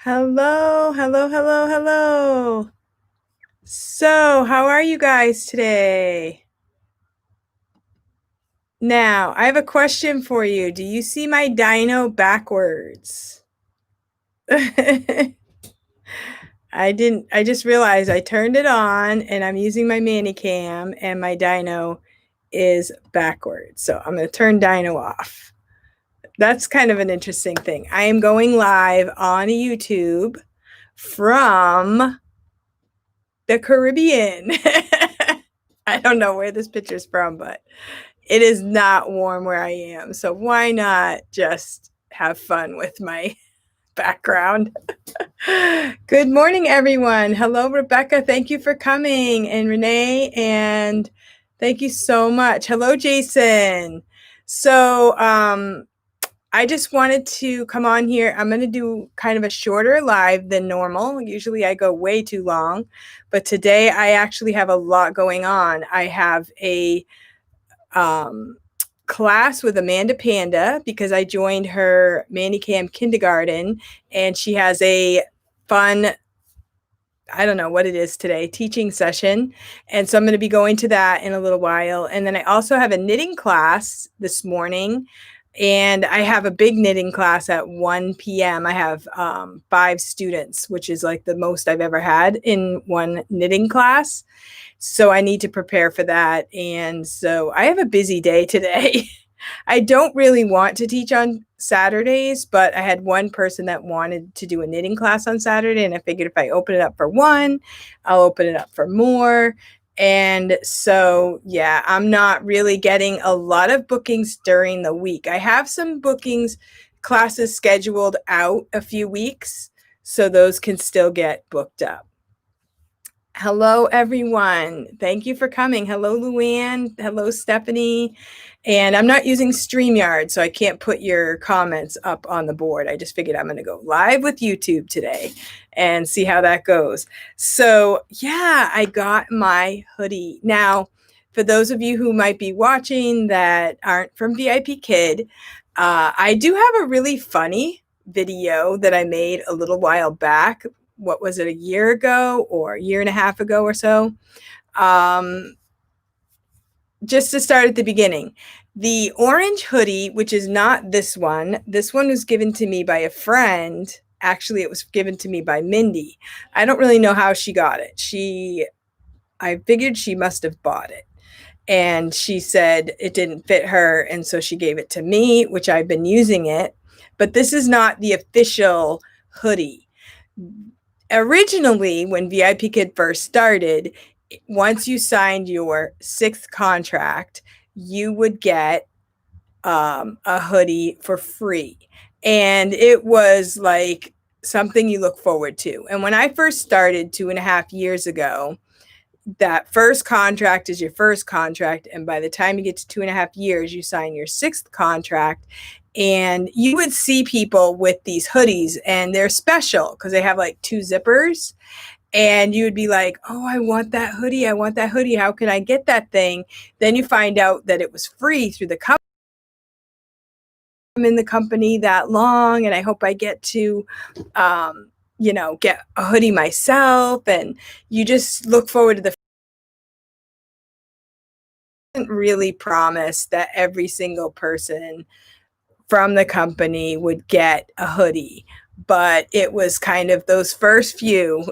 Hello, hello, hello, hello. So, how are you guys today? Now, I have a question for you. Do you see my dino backwards? I just realized I turned it on and I'm using my Manicam and my dino is backwards. So, I'm going to turn dino off. That's kind of an interesting thing. I am going live on YouTube from the Caribbean. I don't know where this picture's from, but it is not warm where I am. So why not just have fun with my background? Good morning, everyone. Hello, Rebecca. Thank you for coming. And Renee, and thank you so much. Hello, Jason. So, I just wanted to come on here. I'm going to do kind of a shorter live than normal. Usually I go way too long, but today I actually have a lot going on. I have a class with Amanda Panda because I joined her Manicam kindergarten, and she has a fun, I don't know what it is today, teaching session. And so I'm going to be going to that in a little while. And then I also have a knitting class this morning. And I have a big knitting class at 1 p.m. I have 5 students, which is like the most I've ever had in one knitting class. So I need to prepare for that. And so I have a busy day today. I don't really want to teach on Saturdays, but I had one person that wanted to do a knitting class on Saturday. And I figured if I open it up for one, I'll open it up for more. And so, yeah, I'm not really getting a lot of bookings during the week. I have some bookings, classes scheduled out a few weeks, so those can still get booked up. Hello, everyone. Thank you for coming. Hello, Luann. Hello, Stephanie. And I'm not using StreamYard, so I can't put your comments up on the board. I just figured I'm going to go live with YouTube today and see how that goes. So, yeah, I got my hoodie. Now, for those of you who might be watching that aren't from VIPKID, I do have a really funny video that I made a little while back. What was it, a year ago or a year and a half ago or so? Just to start at the beginning, the orange hoodie, which is not this one was given to me by a friend. Actually, it was given to me by Mindy. I don't really know how she got it. I figured she must have bought it. And she said it didn't fit her, and so she gave it to me, which I've been using it. But this is not the official hoodie. Originally, when VIPKID first started, once you signed your 6th contract, you would get a hoodie for free. And it was like something you look forward to. And when I first started 2.5 years ago, that first contract is your first contract. And by the time you get to 2.5 years, you sign your 6th contract. And you would see people with these hoodies, and they're special because they have like 2 zippers. And you would be like, oh, I want that hoodie. I want that hoodie. How can I get that thing? Then you find out that it was free through the company. I'm in the company that long, and I hope I get to, get a hoodie myself. And you just look forward to the really promise that every single person from the company would get a hoodie, but it was kind of those first few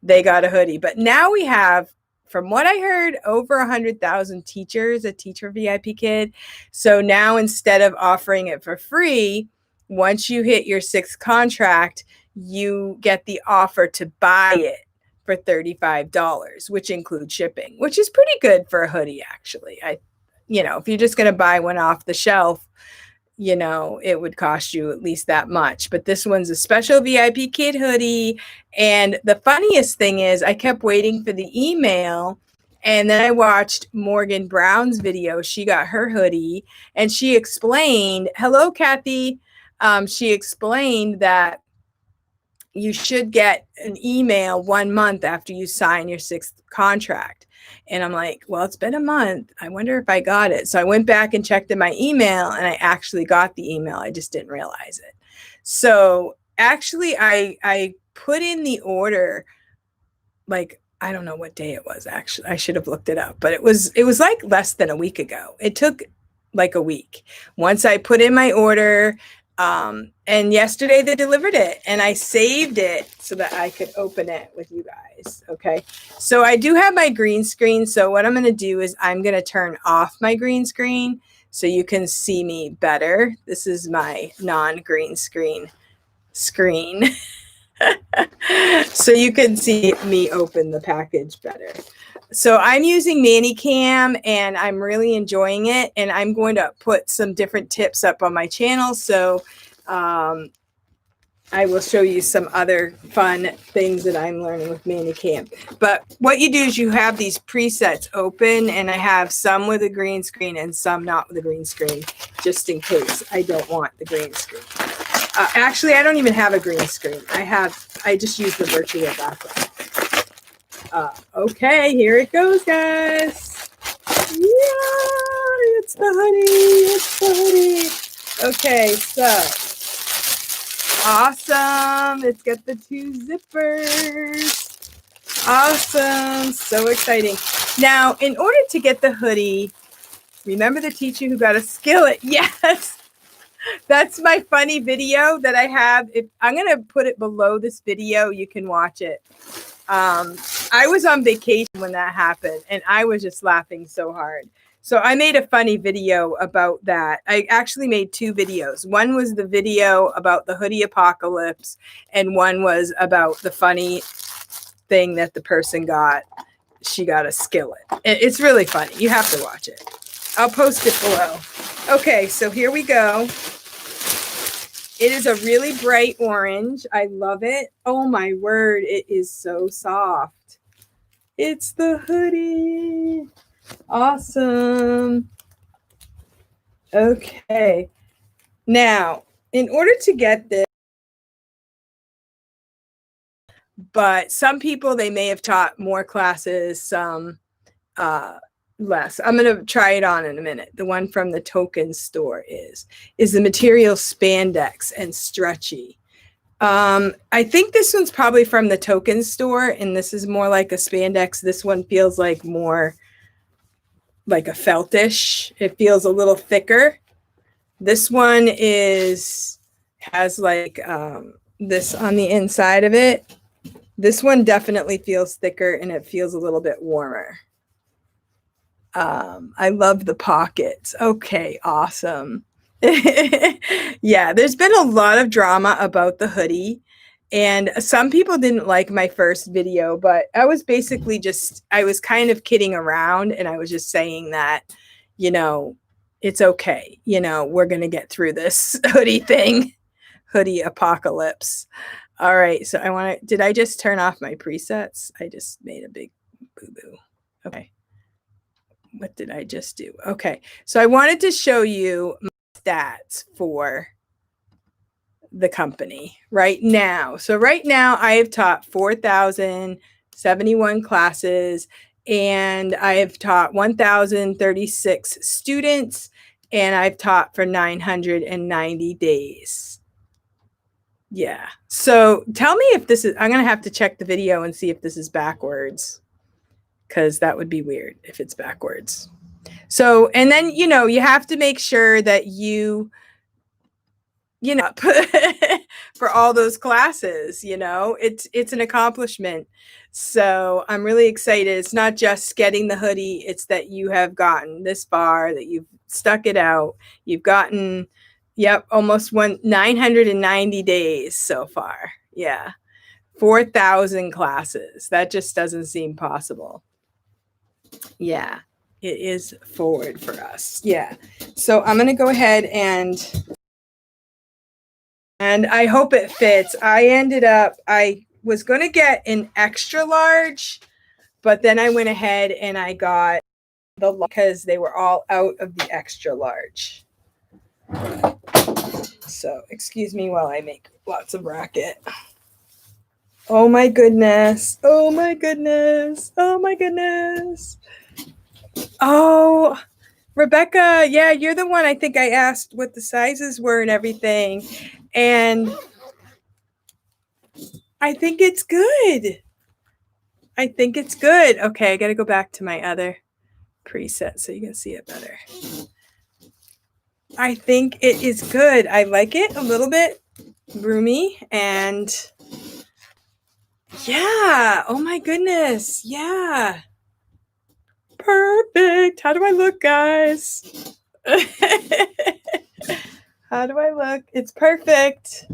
they got a hoodie. But now we have, from what I heard, over 100,000 teachers that teach for VIPKID. So now, instead of offering it for free, once you hit your 6th contract, you get the offer to buy it for $35, which includes shipping, which is pretty good for a hoodie, actually. If you're just going to buy one off the shelf, it would cost you at least that much. But this one's a special VIPKID hoodie. And the funniest thing is, I kept waiting for the email. And then I watched Morgan Brown's video. She got her hoodie, and she explained, hello, Kathy. She explained that you should get an email 1 month after you sign your 6th contract. And I'm like, well, it's been a month. I wonder if I got it. So I went back and checked in my email, and I actually got the email. I just didn't realize it. So actually, I put in the order, like, I don't know what day it was, actually. I should have looked it up, but it was like less than a week ago. It took like a week. Once I put in my order, and yesterday they delivered it, and I saved it so that I could open it with you guys. Okay. So I do have my green screen. So what I'm going to do is I'm going to turn off my green screen so you can see me better. This is my non-green screen. So you can see me open the package better. So I'm using ManyCam and I'm really enjoying it. And I'm going to put some different tips up on my channel. So I will show you some other fun things that I'm learning with ManyCam. But what you do is you have these presets open, and I have some with a green screen and some not with a green screen, just in case I don't want the green screen. Actually, I don't even have a green screen. I just use the virtual background. Okay, here it goes, guys. Yeah, it's the hoodie. It's the hoodie. Okay, so awesome. It's got the 2 zippers. Awesome. So exciting. Now, in order to get the hoodie, remember the teacher who got a skillet? Yes. That's my funny video that I have. I'm going to put it below this video. You can watch it. I was on vacation when that happened, and I was just laughing so hard. So I made a funny video about that. I actually made 2 videos. One was the video about the hoodie apocalypse, and one was about the funny thing that the person got. She got a skillet. It's really funny. You have to watch it. I'll post it below. Okay, so here we go. It is a really bright orange. I love it. Oh my word, it is so soft. It's the hoodie. Awesome. Okay. Now, in order to get this, but some people, they may have taught more classes, some less. I'm going to try it on in a minute. The one from the token store is the material spandex and stretchy. I think this one's probably from the token store, and this is more like a spandex. This one feels like more like a feltish. It feels a little thicker. This one has like this on the inside of it. This one definitely feels thicker, and it feels a little bit warmer. I love the pockets. Okay, awesome. Yeah, there's been a lot of drama about the hoodie, and some people didn't like my first video, but I was basically I was kind of kidding around, and I was just saying that, you know, it's okay. You know, we're going to get through this hoodie thing. Hoodie apocalypse. All right, so did I just turn off my presets? I just made a big boo-boo. Okay. What did I just do? Okay, so I wanted to show you my stats for the company right now. So right now I have taught 4,071 classes, and I have taught 1,036 students, and I've taught for 990 days. Yeah. So tell me if this is, I'm going to have to check the video and see if this is backwards, because that would be weird if it's backwards. So, and then, you know, you have to make sure that you know, for all those classes, you know, it's an accomplishment. So I'm really excited. It's not just getting the hoodie. It's that you have gotten this far, that you've stuck it out. You've gotten, yep, almost 990 days so far. Yeah. 4,000 classes. That just doesn't seem possible. Yeah, it is forward for us. Yeah. So I'm going to go ahead and I hope it fits. I was going to get an extra large, but then I went ahead and I got because they were all out of the extra large. So excuse me while I make lots of racket. Oh my goodness. Oh my goodness. Oh my goodness. Oh, Rebecca, yeah, you're the one. I think I asked what the sizes were and everything. And I think it's good. I think it's good. Okay, I got to go back to my other preset so you can see it better. I think it is good. I like it a little bit roomy and yeah. Oh my goodness. Yeah. Perfect. How do I look, guys? How do I look? It's perfect.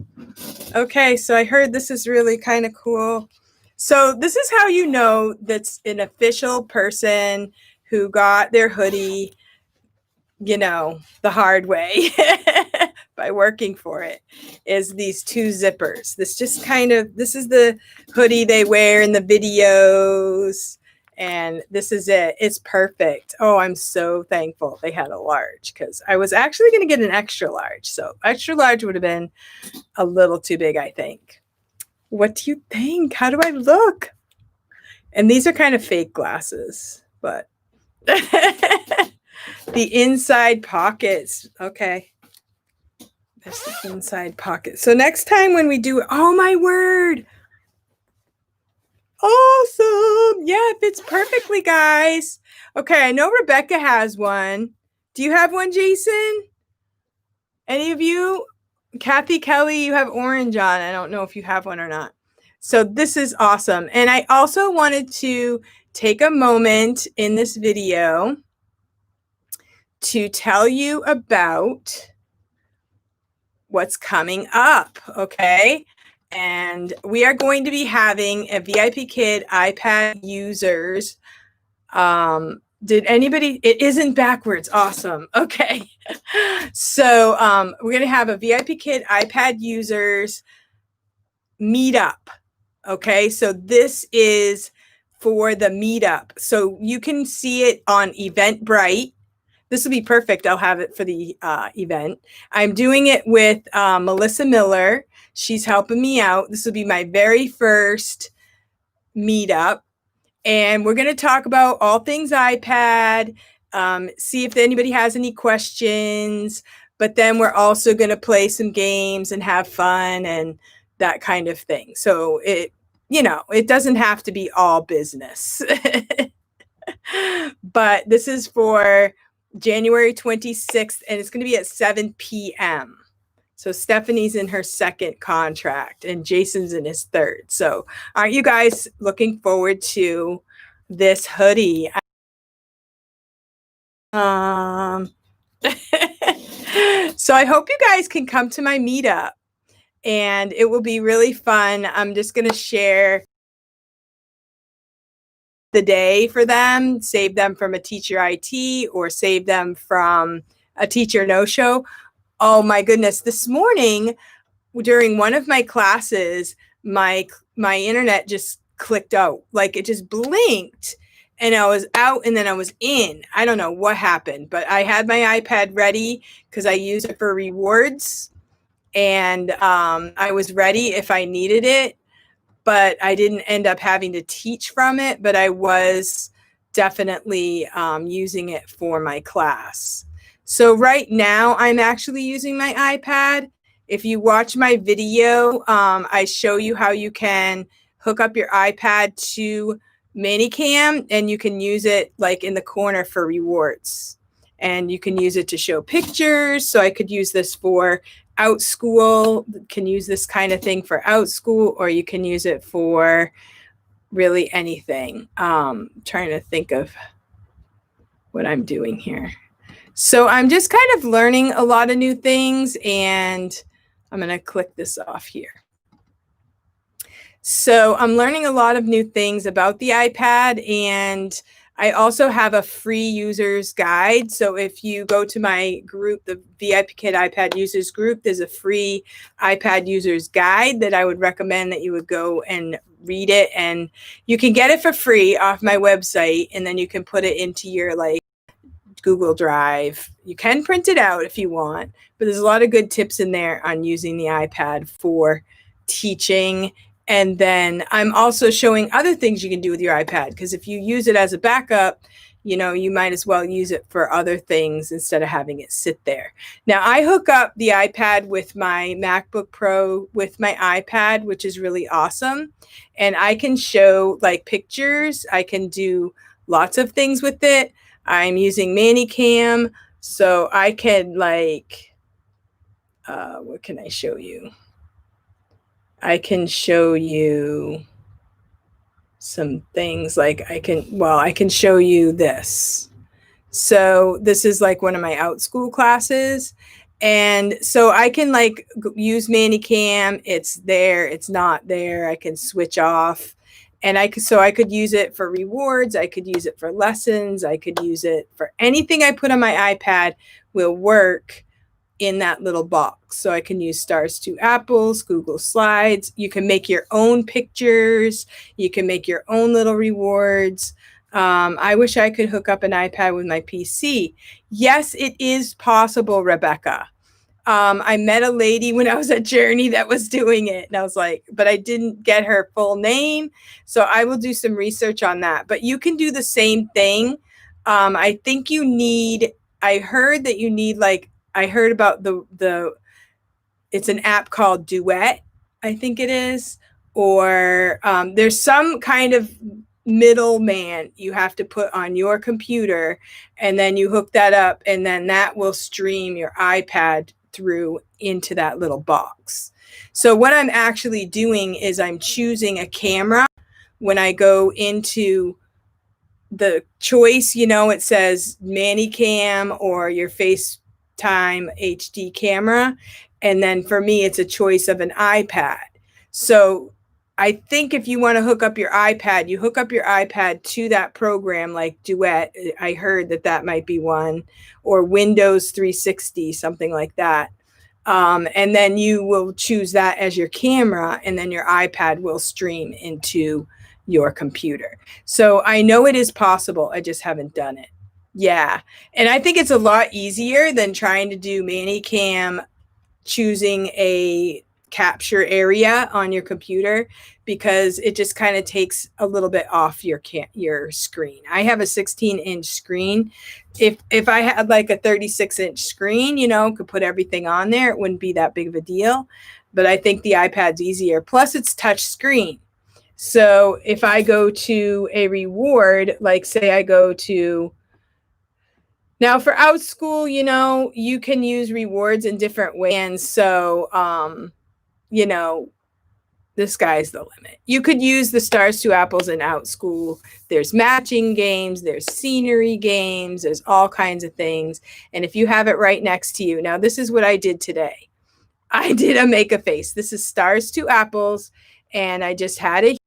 Okay, so I heard this is really kind of cool. So this is how you know that's an official person who got their hoodie, you know, the hard way by working for it, is these two zippers. This is the hoodie they wear in the videos. And this is it. It's perfect. Oh, I'm so thankful they had a large because I was actually going to get an extra large. So extra large would have been a little too big, I think. What do you think? How do I look? And these are kind of fake glasses, but the inside pockets. Okay. There's the inside pocket. So next time when we do, oh my word. Awesome. Yeah, it fits perfectly, guys. Okay, I know Rebecca has one. Do you have one, Jason? Any of you? Kathy, Kelly, you have orange on. I don't know if you have one or not. So this is awesome. And I also wanted to take a moment in this video to tell you about what's coming up, okay? And we are going to be having a VIPKID iPad users. Did anybody, it isn't backwards. Awesome. Okay. So we're going to have a VIPKID iPad users meetup. Okay. So this is for the meetup. So you can see it on Eventbrite. This will be perfect. I'll have it for the event. I'm doing it with Melissa Miller. She's helping me out. This will be my very first meetup. And we're going to talk about all things iPad, see if anybody has any questions. But then we're also going to play some games and have fun and that kind of thing. So it doesn't have to be all business. But this is for January 26th, and it's going to be at 7 p.m. So Stephanie's in her second contract, and Jason's in his third. So aren't you guys looking forward to this hoodie? So I hope you guys can come to my meetup, and it will be really fun. I'm just going to share the day for them, save them from a teacher IT or save them from a teacher no-show. Oh my goodness. This morning during one of my classes, my internet just clicked out. Like it just blinked and I was out and then I was in. I don't know what happened, but I had my iPad ready because I use it for rewards. And I was ready if I needed it. But I didn't end up having to teach from it, but I was definitely using it for my class. So right now I'm actually using my iPad. If you watch my video, I show you how you can hook up your iPad to Manicam and you can use it like in the corner for rewards. And you can use it to show pictures. So I could use this for Outschool, can use this kind of thing for Outschool, or you can use it for really anything. Trying to think of what I'm doing here. So I'm just kind of learning a lot of new things, and I'm going to click this off here. So I'm learning a lot of new things about the iPad, and I also have a free user's guide. So if you go to my group, the VIPKID iPad users group, there's a free iPad users guide that I would recommend that you would go and read it. And you can get it for free off my website, and then you can put it into your like Google Drive. You can print it out if you want, but there's a lot of good tips in there on using the iPad for teaching. And then I'm also showing other things you can do with your iPad, because if you use it as a backup, you know, you might as well use it for other things instead of having it sit there. Now, I hook up the iPad with my MacBook Pro with my iPad, which is really awesome. And I can show like pictures. I can do lots of things with it. I'm using ManyCam, so I can like, what can I show you? I can show you some things like I can show you this. So this is like one of my Outschool classes. And so I can like use ManyCam. It's there, it's not there. I can switch off. And I could use it for rewards. I could use it for lessons. I could use it for anything I put on my iPad will work in that little box. So I can use Stars to Apples, Google Slides. You can make your own pictures. You can make your own little rewards. I wish I could hook up an iPad with my PC. Yes, it is possible, Rebecca. I met a lady when I was at Journey that was doing it. And I was like, but I didn't get her full name. So I will do some research on that. But you can do the same thing. I think you need, I heard that you need like, I heard about it's an app called Duet, I think it is. Or there's some kind of middleman you have to put on your computer, and then you hook that up, and then that will stream your iPad through into that little box. So what I'm actually doing is I'm choosing a camera when I go into the choice, you know, it says ManyCam or your FaceTime HD camera. And then for me, it's a choice of an iPad. So I think if you want to hook up your iPad, you hook up your iPad to that program like Duet. I heard that that might be one, or Windows 360, something like that. And then you will choose that as your camera, and then your iPad will stream into your computer. So I know it is possible. I just haven't done it. Yeah. And I think it's a lot easier than trying to do ManyCam, choosing a capture area on your computer, because it just kind of takes a little bit off your screen. I have a 16-inch screen. If I had like a 36-inch screen, you know, could put everything on there, it wouldn't be that big of a deal. But I think the iPad's easier. Plus it's touch screen. So if I go to a reward, like say I go to, now for Outschool, you know, you can use rewards in different ways. And so, you know, the sky's the limit. You could use the Stars to Apples in Outschool. There's matching games, there's scenery games, there's all kinds of things. And if you have it right next to you, now this is what I did today. I did a make a face. This is Stars to Apples, and I just had a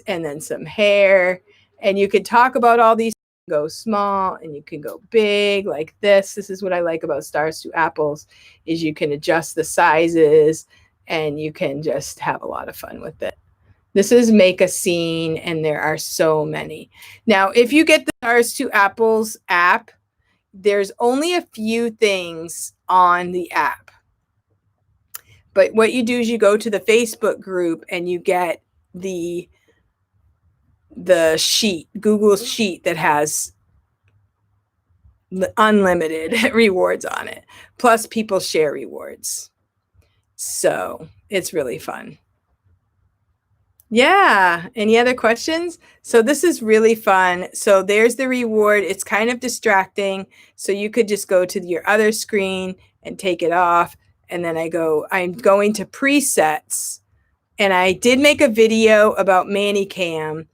and then some hair, and you could talk about all these, go small and you can go big like this. This is what I like about Stars to Apples, is you can adjust the sizes and you can just have a lot of fun with it. This is make a scene, and there are so many. Now, if you get the Stars to Apples app, there's only a few things on the app. But what you do is you go to the Facebook group and you get the sheet, Google sheet that has unlimited rewards on it. Plus people share rewards. So it's really fun. Yeah. Any other questions? So this is really fun. So there's the reward. It's kind of distracting. So you could just go to your other screen and take it off. And then I'm going to presets. And I did make a video about ManyCam.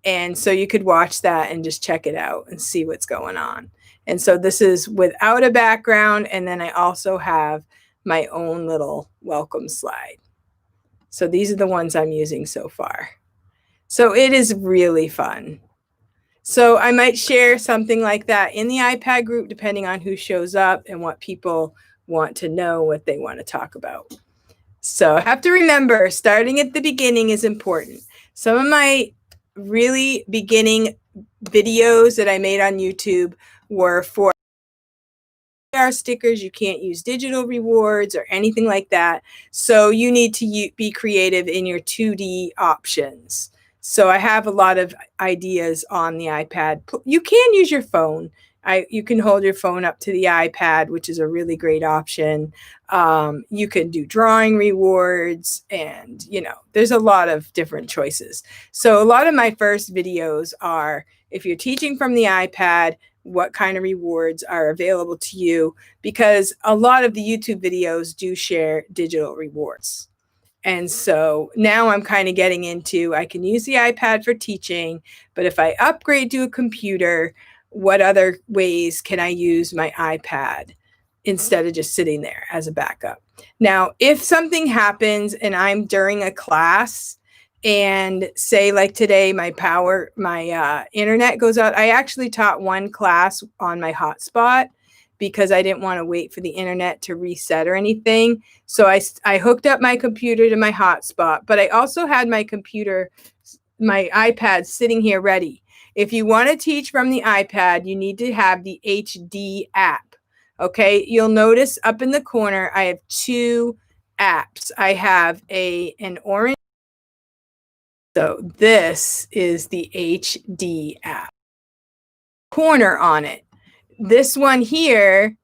And so you could watch that and just check it out and see what's going on. And so this is without a background. And then I also have my own little welcome slide. So these are the ones I'm using so far. So it is really fun. So I might share something like that in the iPad group, depending on who shows up and what people want to know, what they want to talk about. So I have to remember, starting at the beginning is important. Some of my really beginning videos that I made on YouTube were for stickers. You can't use digital rewards or anything like that. So you need to be creative in your 2D options. So I have a lot of ideas on the iPad. You can use your phone. You can hold your phone up to the iPad, which is a really great option. You can do drawing rewards, and there's a lot of different choices. So a lot of my first videos are, if you're teaching from the iPad, what kind of rewards are available to you, because a lot of the YouTube videos do share digital rewards. And so now I'm kind of getting into, I can use the iPad for teaching, but if I upgrade to a computer, what other ways can I use my iPad instead of just sitting there as a backup? Now, if something happens and I'm during a class, and say like today, my internet goes out. I actually taught one class on my hotspot because I didn't want to wait for the internet to reset or anything. So I hooked up my computer to my hotspot, but I also had my iPad sitting here ready. If you want to teach from the iPad, you need to have the HD app. Okay, you'll notice up in the corner, I have two apps. I have an orange. So this is the HD app. Corner on it. This one here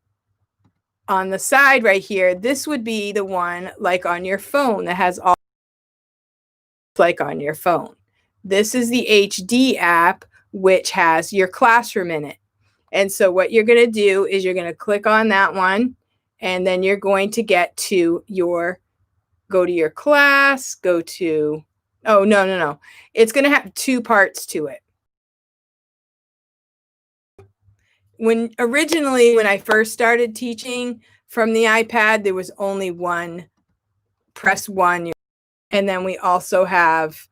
on the side right here, this would be the one like on your phone that has all like on your phone. This is the HD app, which has your classroom in it. And so what you're going to do is you're going to click on that one, and then you're going to get to go to your class, oh, no. It's going to have two parts to it. Originally, when I first started teaching from the iPad, there was only one, press one, and then we also have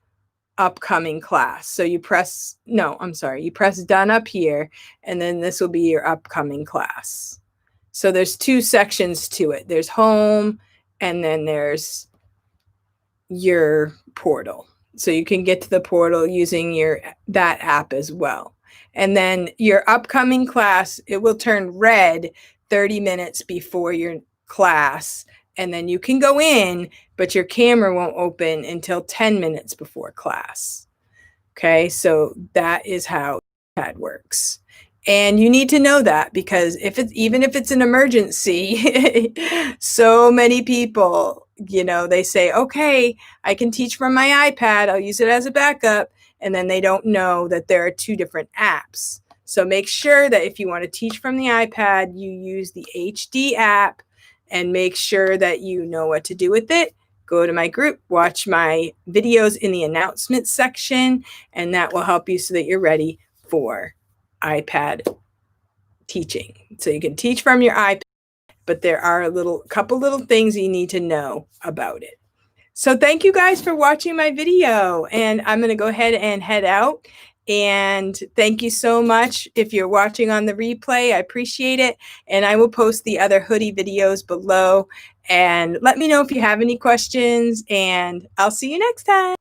upcoming class. So you press done up here, and then this will be your upcoming class. So there's two sections to it. There's home, and then there's your portal. So you can get to the portal using that app as well. And then your upcoming class, it will turn red 30 minutes before your class. And then you can go in, but your camera won't open until 10 minutes before class. Okay, so that is how that works. And you need to know that, because even if it's an emergency, so many people, they say, okay, I can teach from my iPad, I'll use it as a backup. And then they don't know that there are two different apps. So make sure that if you want to teach from the iPad, you use the HD app, and make sure that you know what to do with it. Go to my group, watch my videos in the announcements section, and that will help you so that you're ready for iPad teaching. So you can teach from your iPad, but there are a couple little things you need to know about it. So thank you guys for watching my video, and I'm going to go ahead and head out. And thank you so much if you're watching on the replay. I appreciate it. And I will post the other hoodie videos below. And let me know if you have any questions, and I'll see you next time.